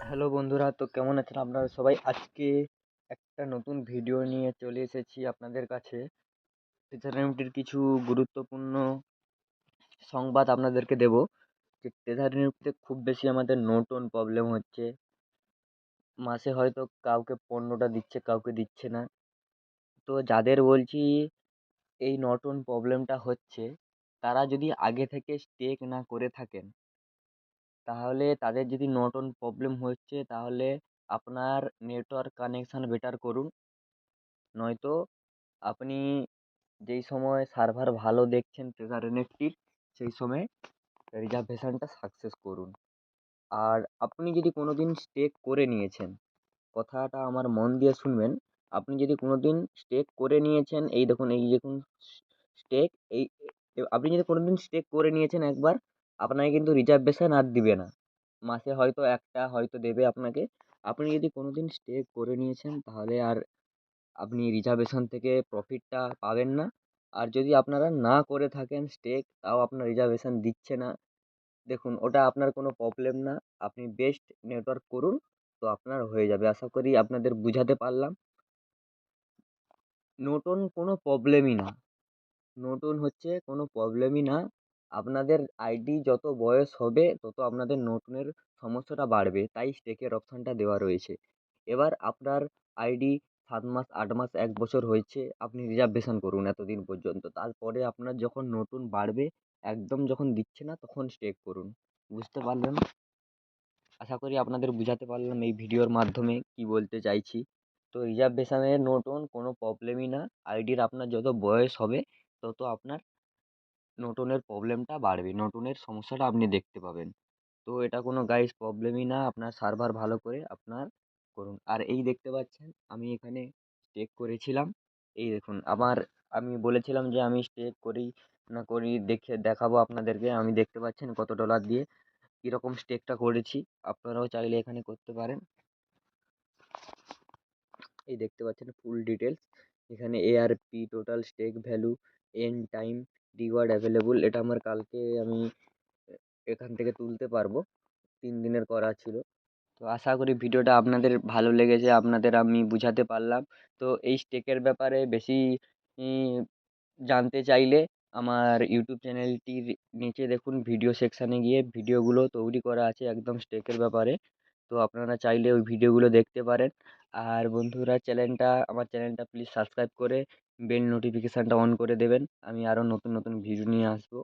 Hello বন্ধুরা, তো কেমন আছেন আপনারা সবাই? আজকে একটা নতুন ভিডিও নিয়ে চলে এসেছি আপনাদের কাছে। টেসারিনিটির কিছু গুরুত্বপূর্ণ সংবাদ আপনাদেরকে দেব। যে টেসারিনিটিতে খুব বেশি আমাদের নোট অন প্রবলেম হচ্ছে। মাসে হয়তো কাউকে 15টা দিচ্ছে, কাউকে দিচ্ছে না। তো যাদের বলছি এই নোট অন প্রবলেমটা হচ্ছে, তারা যদি আগে থেকে স্টেক না করে থাকেন, তাহলে তাদের যদি নোট অন প্রবলেম হচ্ছে, তাহলে আপনার নেটওয়ার্ক কানেকশান বেটার করুন। নয়তো আপনি যেই সময় সার্ভার ভালো দেখছেন টেসারিনেটির, সেই সময় রিজার্ভেশনটা সাকসেস করুন। আর আপনি যদি কোনো দিন স্টেক করে নিয়েছেন, কথাটা আমার মন দিয়ে শুনবেন। আপনি যদি কোনো দিন স্টেক করে নিয়েছেন, এই দেখুন স্টেক, আপনি যদি কোনো দিন স্টেক করে নিয়েছেন একবার, আপনাকে কিন্তু রিজার্ভেশন আর দিবে না। মাসে হয়তো একটা হয়তো দেবে আপনাকে। আপনি যদি কোনো দিন স্টেক করে নিয়েছেন, তাহলে আর আপনি রিজার্ভেশন থেকে প্রফিটটা পাবেন না। আর যদি আপনারা না করে থাকেন স্টেক, তাও আপনার রিজার্ভেশন দিচ্ছে না, দেখুন ওটা আপনার কোনো প্রবলেম না। আপনি বেস্ট নেটওয়ার্ক করুন, তো আপনার হয়ে যাবে। আশা করি আপনাদের বুঝাতে পারলাম। নতুন কোনো প্রবলেমই না, নতুন হচ্ছে কোনো প্রবলেমই না। আপনাদের আইডি যত বয়স হবে, তত আপনাদের নতুনের সমস্যাটা বাড়বে, তাই স্টেকের অপশানটা দেওয়া রয়েছে। এবার আপনার আইডি 7 মাস, 8 মাস, 1 বছর হয়েছে, আপনি রিজার্ভেশন করুন এতদিন পর্যন্ত। তারপরে আপনার যখন নতুন বাড়বে, একদম যখন দিচ্ছে না, তখন স্টেক করুন। বুঝতে পারলেন? আশা করি আপনাদের বুঝাতে পারলাম এই ভিডিওর মাধ্যমে কি বলতে চাইছি। তো রিজার্ভেশনের নতুন কোনো প্রবলেমই না। আইডির আপনার যত বয়স হবে, তত আপনার নোটনের প্রবলেমটা বাড়বে, নোটনের সমস্যাটা আপনি দেখতে পাবেন। তো এটা কোনো গাইস প্রবলেমই না, আপনার সার্ভার ভালো করে আপনার করুন। আর এই দেখতে পাচ্ছেন আমি এখানে স্টেক করেছিলাম। এই দেখুন আমি বলেছিলাম যে আমি স্টেক করি না করি দেখে দেখাবো আপনাদেরকে। আমি দেখতে পাচ্ছেন কত ডলার দিয়ে কীরকম স্টেকটা করেছি। আপনারাও চাইলে এখানে করতে পারেন। এই দেখতে পাচ্ছেন ফুল ডিটেলস। এখানে ARP, total stake value, and time, reward available. এটা আমার কালকে আমি এখান থেকে তুলতে পারবো, 3 দিনের করা ছিল। তো আশা করি ভিডিওটা আপনাদের ভালো লেগেছে, আপনাদের আমি বুঝাতে পারলাম। তো এই স্টেকের ব্যাপারে বেশি ই, জানতে চাইলে আমার ইউটিউব চ্যানেলটির নিচে দেখুন, ভিডিও সেকশানে গিয়ে ভিডিওগুলো তৈরি করা আছে একদম স্টেকের ব্যাপারে। তো আপনারা চাইলে ওই ভিডিওগুলো দেখতে পারেন। আর বন্ধুরা, আমার চ্যানেলটা প্লিজ সাবস্ক্রাইব করে বেল নোটিফিকেশানটা অন করে দেবেন। আমি আরও নতুন নতুন ভিডিও নিয়ে আসবো।